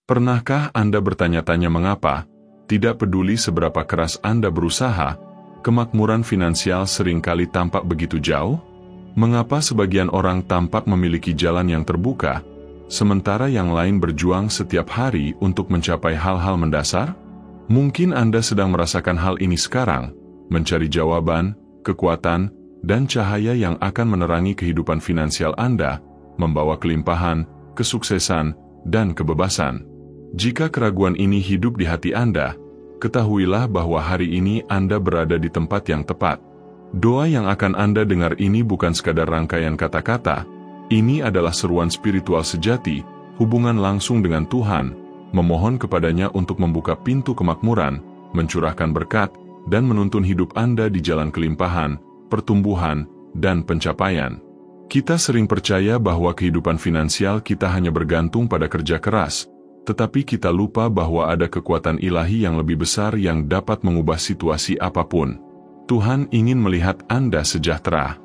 Pernahkah Anda bertanya-tanya mengapa, tidak peduli seberapa keras Anda berusaha, kemakmuran finansial seringkali tampak begitu jauh? Mengapa sebagian orang tampak memiliki jalan yang terbuka, sementara yang lain berjuang setiap hari untuk mencapai hal-hal mendasar? Mungkin Anda sedang merasakan hal ini sekarang, mencari jawaban, kekuatan, dan cahaya yang akan menerangi kehidupan finansial Anda, membawa kelimpahan, kesuksesan, dan kebebasan. Jika keraguan ini hidup di hati Anda, ketahuilah bahwa hari ini Anda berada di tempat yang tepat. Doa yang akan Anda dengar ini bukan sekadar rangkaian kata-kata, ini adalah seruan spiritual sejati, hubungan langsung dengan Tuhan, memohon kepadanya untuk membuka pintu kemakmuran, mencurahkan berkat, dan menuntun hidup Anda di jalan kelimpahan, pertumbuhan, dan pencapaian. Kita sering percaya bahwa kehidupan finansial kita hanya bergantung pada kerja keras, tetapi kita lupa bahwa ada kekuatan ilahi yang lebih besar yang dapat mengubah situasi apapun. Tuhan ingin melihat Anda sejahtera.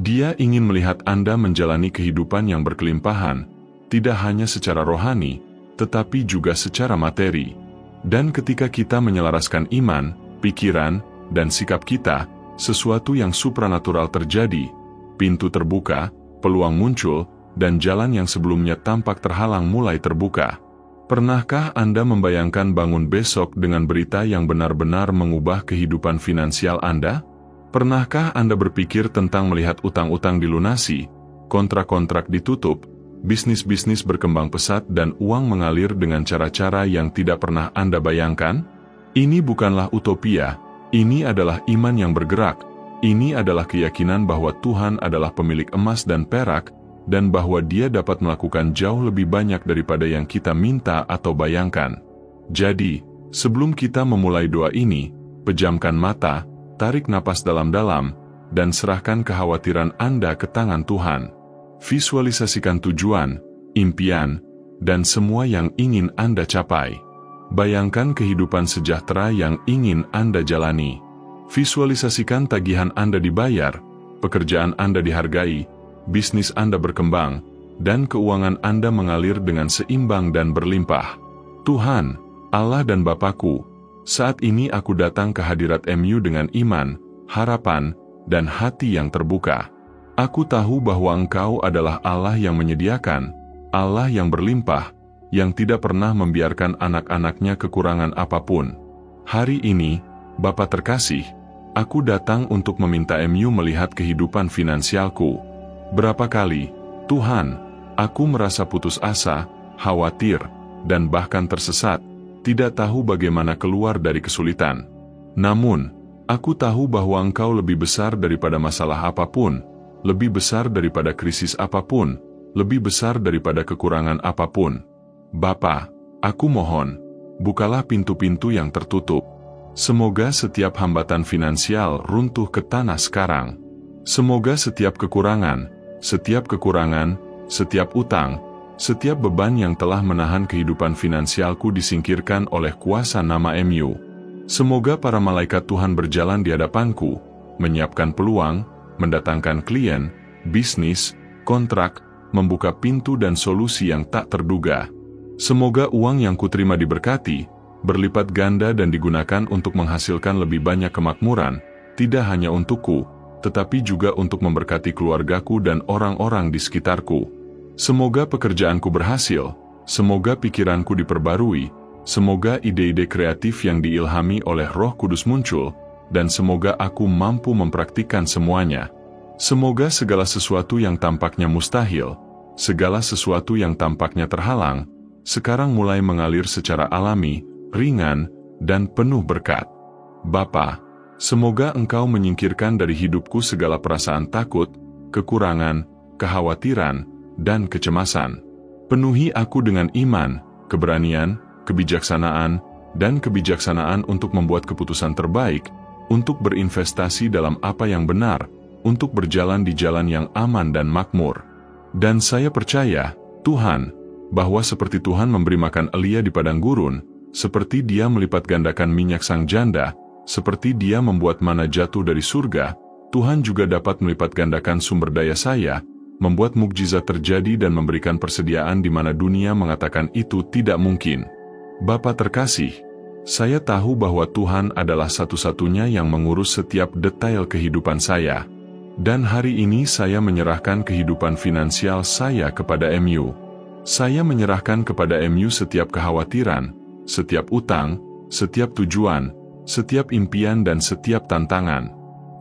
Dia ingin melihat Anda menjalani kehidupan yang berkelimpahan, tidak hanya secara rohani, tetapi juga secara materi. Dan ketika kita menyelaraskan iman, pikiran, dan sikap kita, sesuatu yang supranatural terjadi, pintu terbuka, peluang muncul, dan jalan yang sebelumnya tampak terhalang mulai terbuka. Pernahkah Anda membayangkan bangun besok dengan berita yang benar-benar mengubah kehidupan finansial Anda? Pernahkah Anda berpikir tentang melihat utang-utang dilunasi, kontrak-kontrak ditutup, bisnis-bisnis berkembang pesat dan uang mengalir dengan cara-cara yang tidak pernah Anda bayangkan? Ini bukanlah utopia, ini adalah iman yang bergerak. Ini adalah keyakinan bahwa Tuhan adalah pemilik emas dan perak, dan bahwa Dia dapat melakukan jauh lebih banyak daripada yang kita minta atau bayangkan. Jadi, sebelum kita memulai doa ini, pejamkan mata, tarik napas dalam-dalam, dan serahkan kekhawatiran Anda ke tangan Tuhan. Visualisasikan tujuan, impian, dan semua yang ingin Anda capai. Bayangkan kehidupan sejahtera yang ingin Anda jalani. Visualisasikan tagihan Anda dibayar, pekerjaan Anda dihargai, bisnis Anda berkembang, dan keuangan Anda mengalir dengan seimbang dan berlimpah. Tuhan, Allah dan Bapakku, saat ini aku datang ke hadirat MU dengan iman, harapan, dan hati yang terbuka. Aku tahu bahwa Engkau adalah Allah yang menyediakan, Allah yang berlimpah, yang tidak pernah membiarkan anak-anaknya kekurangan apapun. Hari ini, Bapa terkasih, aku datang untuk meminta MU melihat kehidupan finansialku. Berapa kali, Tuhan, aku merasa putus asa, khawatir, dan bahkan tersesat, tidak tahu bagaimana keluar dari kesulitan. Namun, aku tahu bahwa Engkau lebih besar daripada masalah apapun, lebih besar daripada krisis apapun, lebih besar daripada kekurangan apapun. Bapa, aku mohon, bukalah pintu-pintu yang tertutup. Semoga setiap hambatan finansial runtuh ke tanah sekarang. Semoga setiap kekurangan, setiap utang, setiap beban yang telah menahan kehidupan finansialku disingkirkan oleh kuasa nama MU. Semoga para malaikat Tuhan berjalan di hadapanku, menyiapkan peluang, mendatangkan klien, bisnis, kontrak, membuka pintu dan solusi yang tak terduga. Semoga uang yang kuterima diberkati, berlipat ganda dan digunakan untuk menghasilkan lebih banyak kemakmuran, tidak hanya untukku, tetapi juga untuk memberkati keluargaku dan orang-orang di sekitarku. Semoga pekerjaanku berhasil, semoga pikiranku diperbarui, semoga ide-ide kreatif yang diilhami oleh Roh Kudus muncul, dan semoga aku mampu mempraktikkan semuanya. Semoga segala sesuatu yang tampaknya mustahil, segala sesuatu yang tampaknya terhalang, sekarang mulai mengalir secara alami, ringan, dan penuh berkat. Bapa, semoga Engkau menyingkirkan dari hidupku segala perasaan takut, kekurangan, kekhawatiran, dan kecemasan. Penuhi aku dengan iman, keberanian, kebijaksanaan, dan kebijaksanaan untuk membuat keputusan terbaik, untuk berinvestasi dalam apa yang benar, untuk berjalan di jalan yang aman dan makmur. Dan saya percaya, Tuhan, bahwa seperti Tuhan memberi makan Elia di padang gurun, seperti Dia melipat gandakan minyak sang janda, seperti Dia membuat mana jatuh dari surga, Tuhan juga dapat melipat gandakan sumber daya saya, membuat mukjizat terjadi dan memberikan persediaan di mana dunia mengatakan itu tidak mungkin. Bapa terkasih, saya tahu bahwa Tuhan adalah satu-satunya yang mengurus setiap detail kehidupan saya. Dan hari ini saya menyerahkan kehidupan finansial saya kepada MU. Saya menyerahkan kepada MU setiap kekhawatiran, setiap utang, setiap tujuan, setiap impian dan setiap tantangan.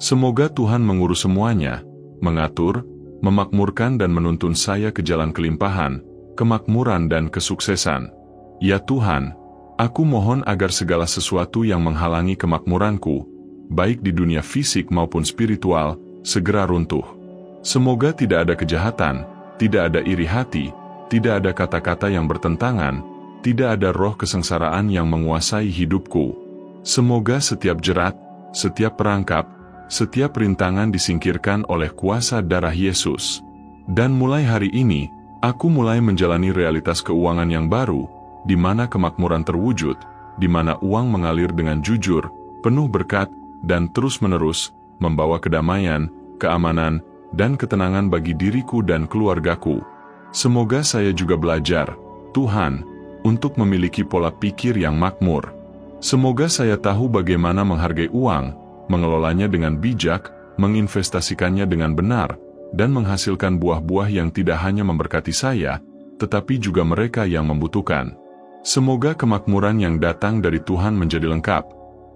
Semoga Tuhan mengurus semuanya, mengatur, memakmurkan dan menuntun saya ke jalan kelimpahan, kemakmuran dan kesuksesan. Ya Tuhan, aku mohon agar segala sesuatu yang menghalangi kemakmuranku, baik di dunia fisik maupun spiritual, segera runtuh. Semoga tidak ada kejahatan, tidak ada iri hati, tidak ada kata-kata yang bertentangan, tidak ada roh kesengsaraan yang menguasai hidupku. Semoga setiap jerat, setiap perangkap, setiap rintangan disingkirkan oleh kuasa darah Yesus. Dan mulai hari ini, aku mulai menjalani realitas keuangan yang baru, di mana kemakmuran terwujud, di mana uang mengalir dengan jujur, penuh berkat, dan terus-menerus membawa kedamaian, keamanan, dan ketenangan bagi diriku dan keluargaku. Semoga saya juga belajar, Tuhan, untuk memiliki pola pikir yang makmur. Semoga saya tahu bagaimana menghargai uang, mengelolanya dengan bijak, menginvestasikannya dengan benar, dan menghasilkan buah-buah yang tidak hanya memberkati saya, tetapi juga mereka yang membutuhkan. Semoga kemakmuran yang datang dari Tuhan menjadi lengkap,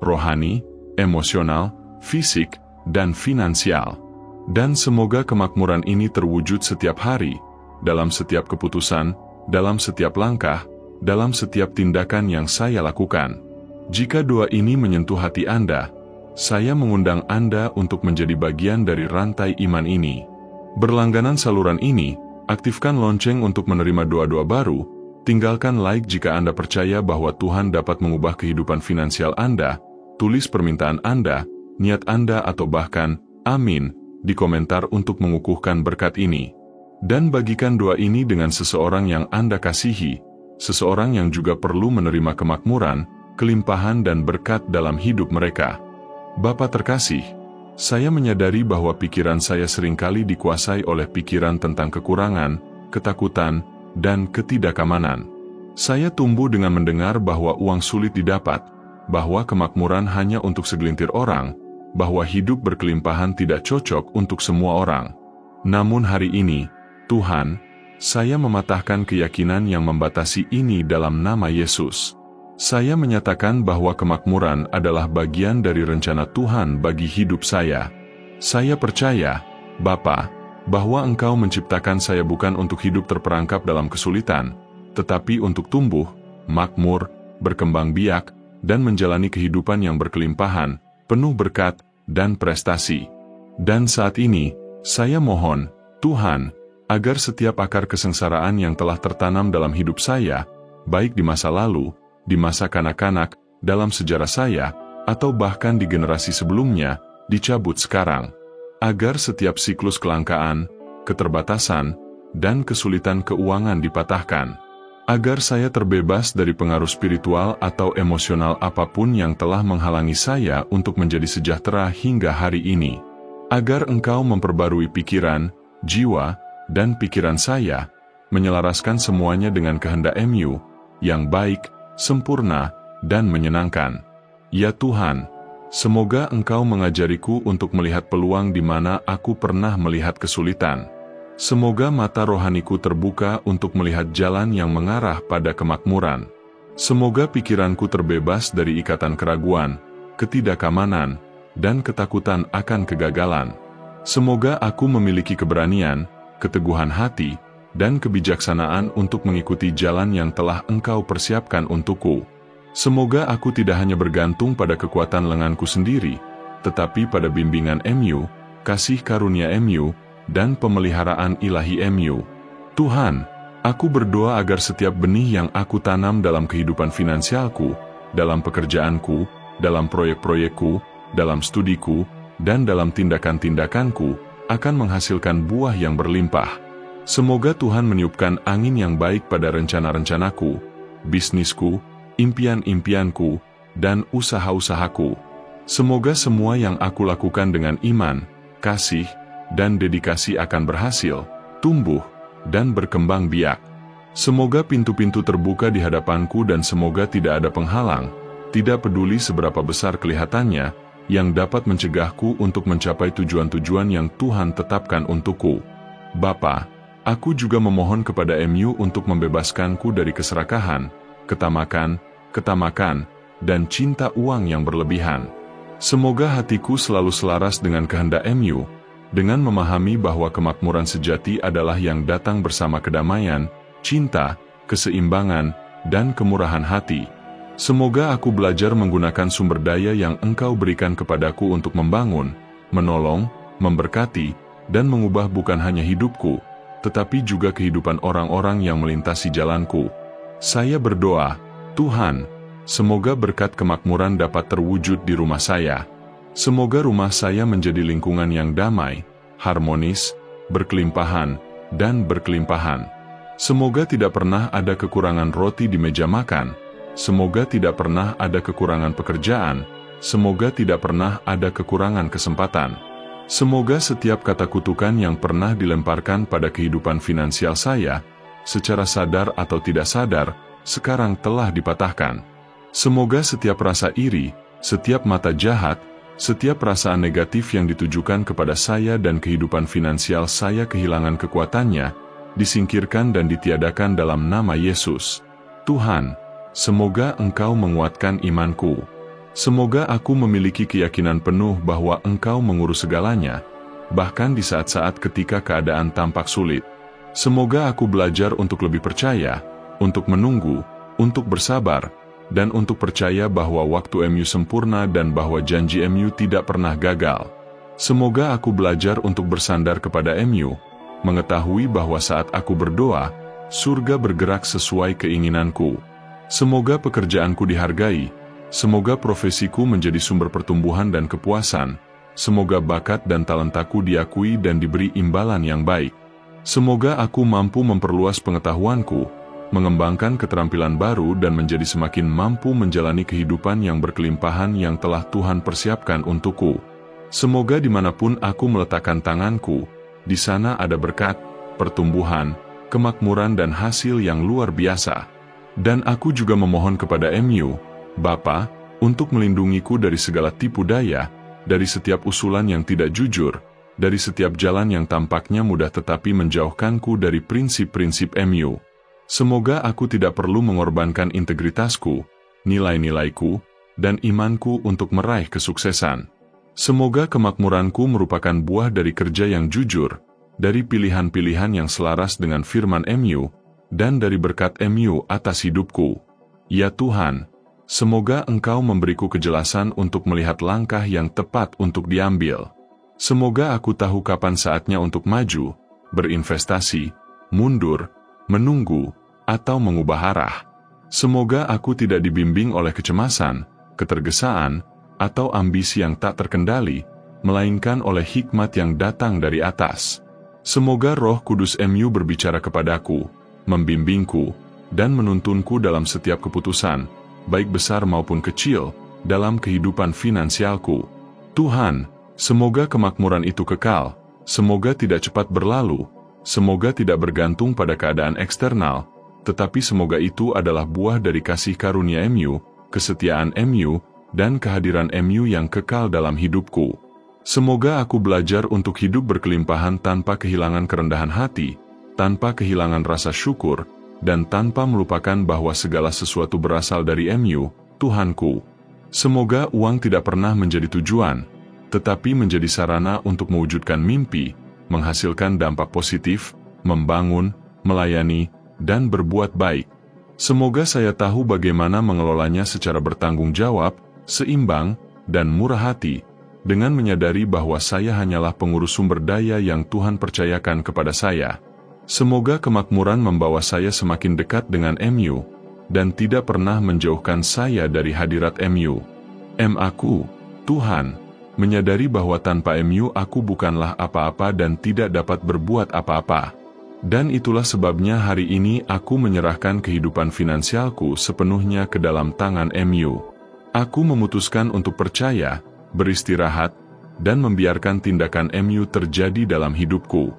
rohani, emosional, fisik, dan finansial. Dan semoga kemakmuran ini terwujud setiap hari, dalam setiap keputusan, dalam setiap langkah, dalam setiap tindakan yang saya lakukan. Jika doa ini menyentuh hati Anda, saya mengundang Anda untuk menjadi bagian dari rantai iman ini. Berlangganan saluran ini, aktifkan lonceng untuk menerima doa-doa baru, tinggalkan like jika Anda percaya bahwa Tuhan dapat mengubah kehidupan finansial Anda, tulis permintaan Anda, niat Anda atau bahkan, amin, di komentar untuk mengukuhkan berkat ini. Dan bagikan doa ini dengan seseorang yang Anda kasihi, seseorang yang juga perlu menerima kemakmuran, kelimpahan dan berkat dalam hidup mereka. Bapa terkasih, saya menyadari bahwa pikiran saya seringkali dikuasai oleh pikiran tentang kekurangan, ketakutan, dan ketidakamanan. Saya tumbuh dengan mendengar bahwa uang sulit didapat, bahwa kemakmuran hanya untuk segelintir orang, bahwa hidup berkelimpahan tidak cocok untuk semua orang. Namun hari ini, Tuhan, saya mematahkan keyakinan yang membatasi ini dalam nama Yesus. Saya menyatakan bahwa kemakmuran adalah bagian dari rencana Tuhan bagi hidup saya. Saya percaya, Bapa, bahwa Engkau menciptakan saya bukan untuk hidup terperangkap dalam kesulitan, tetapi untuk tumbuh, makmur, berkembang biak, dan menjalani kehidupan yang berkelimpahan, penuh berkat, dan prestasi. Dan saat ini, saya mohon, Tuhan, agar setiap akar kesengsaraan yang telah tertanam dalam hidup saya, baik di masa lalu, di masa kanak-kanak, dalam sejarah saya, atau bahkan di generasi sebelumnya, dicabut sekarang. Agar setiap siklus kelangkaan, keterbatasan, dan kesulitan keuangan dipatahkan. Agar saya terbebas dari pengaruh spiritual atau emosional apapun yang telah menghalangi saya untuk menjadi sejahtera hingga hari ini. Agar Engkau memperbarui pikiran, jiwa, dan pikiran saya, menyelaraskan semuanya dengan kehendak MU, yang baik, sempurna, dan menyenangkan. Ya Tuhan, semoga Engkau mengajariku untuk melihat peluang di mana aku pernah melihat kesulitan. Semoga mata rohaniku terbuka untuk melihat jalan yang mengarah pada kemakmuran. Semoga pikiranku terbebas dari ikatan keraguan, ketidakamanan, dan ketakutan akan kegagalan. Semoga aku memiliki keberanian, keteguhan hati, dan kebijaksanaan untuk mengikuti jalan yang telah Engkau persiapkan untukku. Semoga aku tidak hanya bergantung pada kekuatan lenganku sendiri, tetapi pada bimbingan MU, kasih karunia MU, dan pemeliharaan ilahi MU. Tuhan, aku berdoa agar setiap benih yang aku tanam dalam kehidupan finansialku, dalam pekerjaanku, dalam proyek-proyekku, dalam studiku, dan dalam tindakan-tindakanku, akan menghasilkan buah yang berlimpah. Semoga Tuhan meniupkan angin yang baik pada rencana-rencanaku, bisnisku, impian-impianku, dan usaha-usahaku. Semoga semua yang aku lakukan dengan iman, kasih, dan dedikasi akan berhasil, tumbuh, dan berkembang biak. Semoga pintu-pintu terbuka di hadapanku dan semoga tidak ada penghalang, tidak peduli seberapa besar kelihatannya, yang dapat mencegahku untuk mencapai tujuan-tujuan yang Tuhan tetapkan untukku. Bapa, aku juga memohon kepada MU untuk membebaskanku dari keserakahan, ketamakan, dan cinta uang yang berlebihan. Semoga hatiku selalu selaras dengan kehendak MU, dengan memahami bahwa kemakmuran sejati adalah yang datang bersama kedamaian, cinta, keseimbangan, dan kemurahan hati. Semoga aku belajar menggunakan sumber daya yang Engkau berikan kepadaku untuk membangun, menolong, memberkati, dan mengubah bukan hanya hidupku, tetapi juga kehidupan orang-orang yang melintasi jalanku. Saya berdoa, Tuhan, semoga berkat kemakmuran dapat terwujud di rumah saya. Semoga rumah saya menjadi lingkungan yang damai, harmonis, berkelimpahan, dan berkelimpahan. Semoga tidak pernah ada kekurangan roti di meja makan. Semoga tidak pernah ada kekurangan pekerjaan. Semoga tidak pernah ada kekurangan kesempatan. Semoga setiap kata kutukan yang pernah dilemparkan pada kehidupan finansial saya, secara sadar atau tidak sadar, sekarang telah dipatahkan. Semoga setiap rasa iri, setiap mata jahat, setiap perasaan negatif yang ditujukan kepada saya dan kehidupan finansial saya kehilangan kekuatannya, disingkirkan dan ditiadakan dalam nama Yesus. Tuhan, semoga Engkau menguatkan imanku. Semoga aku memiliki keyakinan penuh bahwa Engkau mengurus segalanya, bahkan di saat-saat ketika keadaan tampak sulit. Semoga aku belajar untuk lebih percaya, untuk menunggu, untuk bersabar, dan untuk percaya bahwa waktu MU sempurna dan bahwa janji MU tidak pernah gagal. Semoga aku belajar untuk bersandar kepada MU, mengetahui bahwa saat aku berdoa, surga bergerak sesuai keinginanku. Semoga pekerjaanku dihargai, semoga profesiku menjadi sumber pertumbuhan dan kepuasan, semoga bakat dan talentaku diakui dan diberi imbalan yang baik. Semoga aku mampu memperluas pengetahuanku, mengembangkan keterampilan baru dan menjadi semakin mampu menjalani kehidupan yang berkelimpahan yang telah Tuhan persiapkan untukku. Semoga dimanapun aku meletakkan tanganku, di sana ada berkat, pertumbuhan, kemakmuran dan hasil yang luar biasa. Dan aku juga memohon kepada MU, Bapa, untuk melindungiku dari segala tipu daya, dari setiap usulan yang tidak jujur, dari setiap jalan yang tampaknya mudah tetapi menjauhkanku dari prinsip-prinsip MU. Semoga aku tidak perlu mengorbankan integritasku, nilai-nilaiku, dan imanku untuk meraih kesuksesan. Semoga kemakmuranku merupakan buah dari kerja yang jujur, dari pilihan-pilihan yang selaras dengan firman MU, dan dari berkat MU atas hidupku. Ya Tuhan, semoga Engkau memberiku kejelasan untuk melihat langkah yang tepat untuk diambil. Semoga aku tahu kapan saatnya untuk maju, berinvestasi, mundur, menunggu, atau mengubah arah. Semoga aku tidak dibimbing oleh kecemasan, ketergesaan, atau ambisi yang tak terkendali, melainkan oleh hikmat yang datang dari atas. Semoga Roh Kudus MU berbicara kepadaku, membimbingku, dan menuntunku dalam setiap keputusan, baik besar maupun kecil, dalam kehidupan finansialku. Tuhan, semoga kemakmuran itu kekal, semoga tidak cepat berlalu, semoga tidak bergantung pada keadaan eksternal, tetapi semoga itu adalah buah dari kasih karunia MU, kesetiaan MU, dan kehadiran MU yang kekal dalam hidupku. Semoga aku belajar untuk hidup berkelimpahan tanpa kehilangan kerendahan hati, tanpa kehilangan rasa syukur, dan tanpa melupakan bahwa segala sesuatu berasal dari MU, Tuhanku. Semoga uang tidak pernah menjadi tujuan, tetapi menjadi sarana untuk mewujudkan mimpi, menghasilkan dampak positif, membangun, melayani, dan berbuat baik. Semoga saya tahu bagaimana mengelolanya secara bertanggung jawab, seimbang, dan murah hati, dengan menyadari bahwa saya hanyalah pengurus sumber daya yang Tuhan percayakan kepada saya. Semoga kemakmuran membawa saya semakin dekat dengan MU, dan tidak pernah menjauhkan saya dari hadirat MU. Aku, Tuhan, menyadari bahwa tanpa MU aku bukanlah apa-apa dan tidak dapat berbuat apa-apa. Dan itulah sebabnya hari ini aku menyerahkan kehidupan finansialku sepenuhnya ke dalam tangan MU. Aku memutuskan untuk percaya, beristirahat, dan membiarkan tindakan MU terjadi dalam hidupku.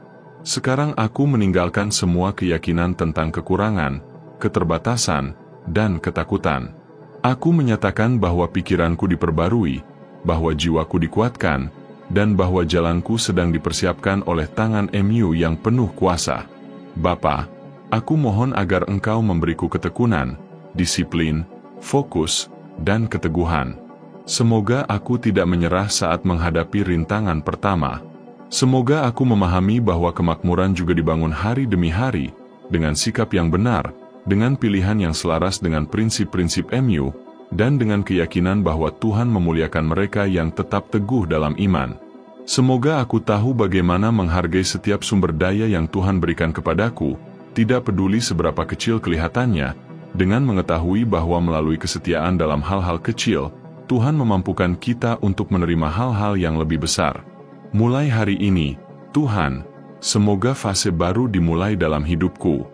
Sekarang aku meninggalkan semua keyakinan tentang kekurangan, keterbatasan, dan ketakutan. Aku menyatakan bahwa pikiranku diperbarui, bahwa jiwaku dikuatkan, dan bahwa jalanku sedang dipersiapkan oleh tangan MU yang penuh kuasa. Bapa, aku mohon agar Engkau memberiku ketekunan, disiplin, fokus, dan keteguhan. Semoga aku tidak menyerah saat menghadapi rintangan pertama. Semoga aku memahami bahwa kemakmuran juga dibangun hari demi hari, dengan sikap yang benar, dengan pilihan yang selaras dengan prinsip-prinsip MU, dan dengan keyakinan bahwa Tuhan memuliakan mereka yang tetap teguh dalam iman. Semoga aku tahu bagaimana menghargai setiap sumber daya yang Tuhan berikan kepadaku, tidak peduli seberapa kecil kelihatannya, dengan mengetahui bahwa melalui kesetiaan dalam hal-hal kecil, Tuhan memampukan kita untuk menerima hal-hal yang lebih besar. Mulai hari ini, Tuhan, semoga fase baru dimulai dalam hidupku.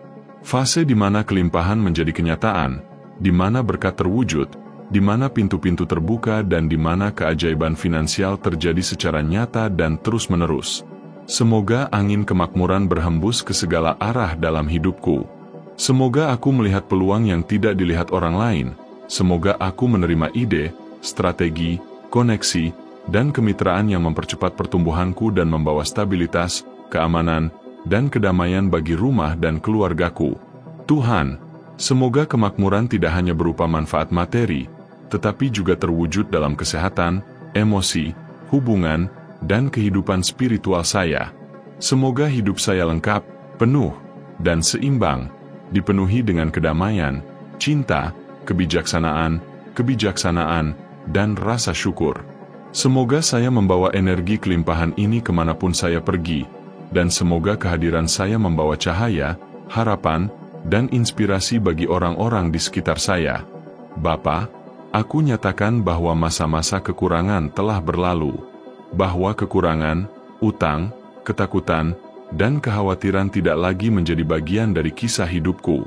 Fase di mana kelimpahan menjadi kenyataan, di mana berkat terwujud, di mana pintu-pintu terbuka dan di mana keajaiban finansial terjadi secara nyata dan terus-menerus. Semoga angin kemakmuran berhembus ke segala arah dalam hidupku. Semoga aku melihat peluang yang tidak dilihat orang lain. Semoga aku menerima ide, strategi, koneksi, dan kemitraan yang mempercepat pertumbuhanku dan membawa stabilitas, keamanan, dan kedamaian bagi rumah dan keluargaku. Tuhan, semoga kemakmuran tidak hanya berupa manfaat materi, tetapi juga terwujud dalam kesehatan, emosi, hubungan, dan kehidupan spiritual saya. Semoga hidup saya lengkap, penuh, dan seimbang, dipenuhi dengan kedamaian, cinta, kebijaksanaan, dan rasa syukur. Semoga saya membawa energi kelimpahan ini kemanapun saya pergi, dan semoga kehadiran saya membawa cahaya, harapan, dan inspirasi bagi orang-orang di sekitar saya. Bapa, aku nyatakan bahwa masa-masa kekurangan telah berlalu, bahwa kekurangan, utang, ketakutan, dan kekhawatiran tidak lagi menjadi bagian dari kisah hidupku.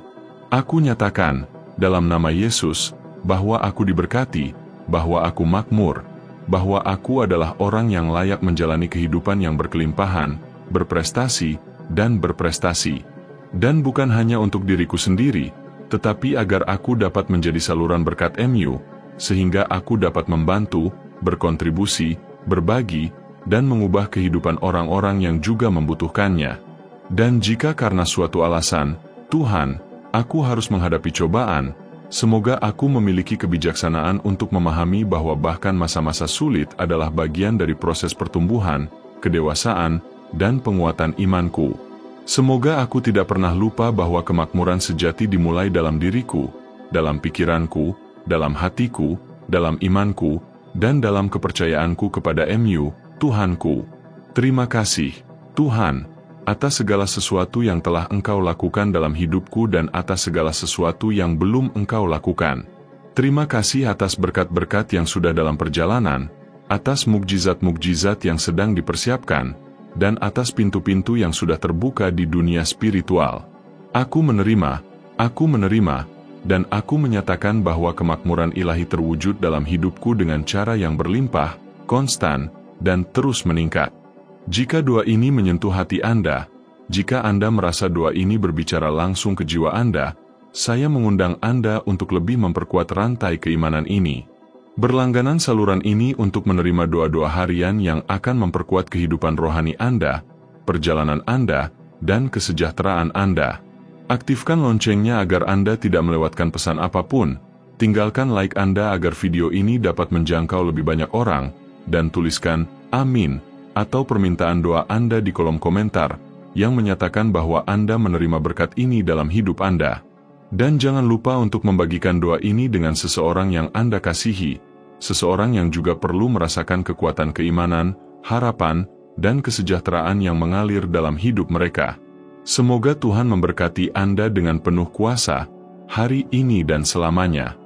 Aku nyatakan, dalam nama Yesus, bahwa aku diberkati, bahwa aku makmur, bahwa aku adalah orang yang layak menjalani kehidupan yang berkelimpahan, berprestasi, dan berprestasi. Dan bukan hanya untuk diriku sendiri, tetapi agar aku dapat menjadi saluran berkat MU, sehingga aku dapat membantu, berkontribusi, berbagi, dan mengubah kehidupan orang-orang yang juga membutuhkannya. Dan jika karena suatu alasan, Tuhan, aku harus menghadapi cobaan, semoga aku memiliki kebijaksanaan untuk memahami bahwa bahkan masa-masa sulit adalah bagian dari proses pertumbuhan, kedewasaan, dan penguatan imanku. Semoga aku tidak pernah lupa bahwa kemakmuran sejati dimulai dalam diriku, dalam pikiranku, dalam hatiku, dalam imanku, dan dalam kepercayaanku kepada MU, Tuhanku. Terima kasih, Tuhan, atas segala sesuatu yang telah Engkau lakukan dalam hidupku dan atas segala sesuatu yang belum Engkau lakukan. Terima kasih atas berkat-berkat yang sudah dalam perjalanan, atas mukjizat-mukjizat yang sedang dipersiapkan, dan atas pintu-pintu yang sudah terbuka di dunia spiritual. Aku menerima, dan aku menyatakan bahwa kemakmuran ilahi terwujud dalam hidupku dengan cara yang berlimpah, konstan, dan terus meningkat. Jika doa ini menyentuh hati Anda, jika Anda merasa doa ini berbicara langsung ke jiwa Anda, saya mengundang Anda untuk lebih memperkuat rantai keimanan ini. Berlangganan saluran ini untuk menerima doa-doa harian yang akan memperkuat kehidupan rohani Anda, perjalanan Anda, dan kesejahteraan Anda. Aktifkan loncengnya agar Anda tidak melewatkan pesan apapun. Tinggalkan like Anda agar video ini dapat menjangkau lebih banyak orang, dan tuliskan "Amin" atau permintaan doa Anda di kolom komentar, yang menyatakan bahwa Anda menerima berkat ini dalam hidup Anda. Dan jangan lupa untuk membagikan doa ini dengan seseorang yang Anda kasihi, seseorang yang juga perlu merasakan kekuatan keimanan, harapan, dan kesejahteraan yang mengalir dalam hidup mereka. Semoga Tuhan memberkati Anda dengan penuh kuasa, hari ini dan selamanya.